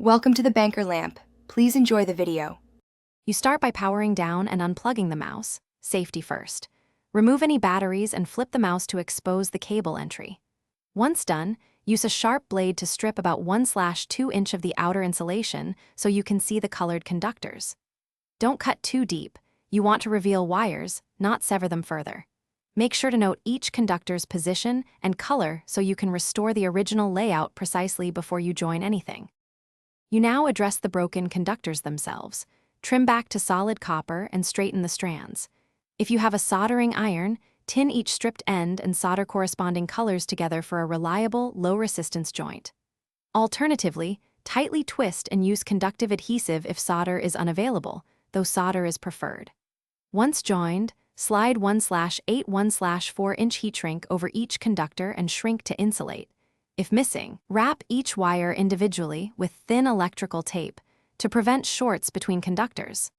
Welcome to the banker lamp. Please enjoy the video. You start by powering down and unplugging the mouse, safety first. Remove any batteries and flip the mouse to expose the cable entry. Once done, use a sharp blade to strip about 1/2 inch of the outer insulation so you can see the colored conductors. Don't cut too deep. You want to reveal wires, not sever them further. Make sure to note each conductor's position and color so you can restore the original layout precisely before you join anything. You now address the broken conductors themselves. Trim back to solid copper and straighten the strands. If you have a soldering iron, tin each stripped end and solder corresponding colors together for a reliable, low-resistance joint. Alternatively, tightly twist and use conductive adhesive if solder is unavailable, though solder is preferred. Once joined, slide 1/8 1/4 inch heat shrink over each conductor and shrink to insulate. If missing, wrap each wire individually with thin electrical tape to prevent shorts between conductors.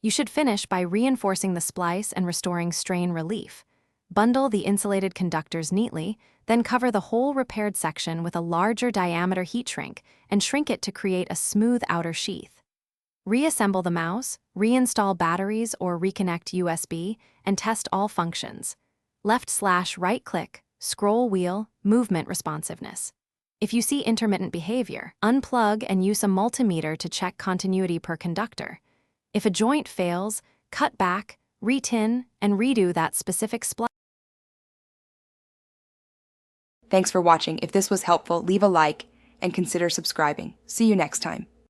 You should finish by reinforcing the splice and restoring strain relief. Bundle the insulated conductors neatly, then cover the whole repaired section with a larger diameter heat shrink and shrink it to create a smooth outer sheath. Reassemble the mouse, reinstall batteries or reconnect USB, and test all functions. Left/right click, scroll wheel, movement responsiveness. If you see intermittent behavior, unplug and use a multimeter to check continuity per conductor. If a joint fails, cut back, retin, and redo that specific splice. Thanks for watching. If this was helpful, leave a like and consider subscribing. See you next time.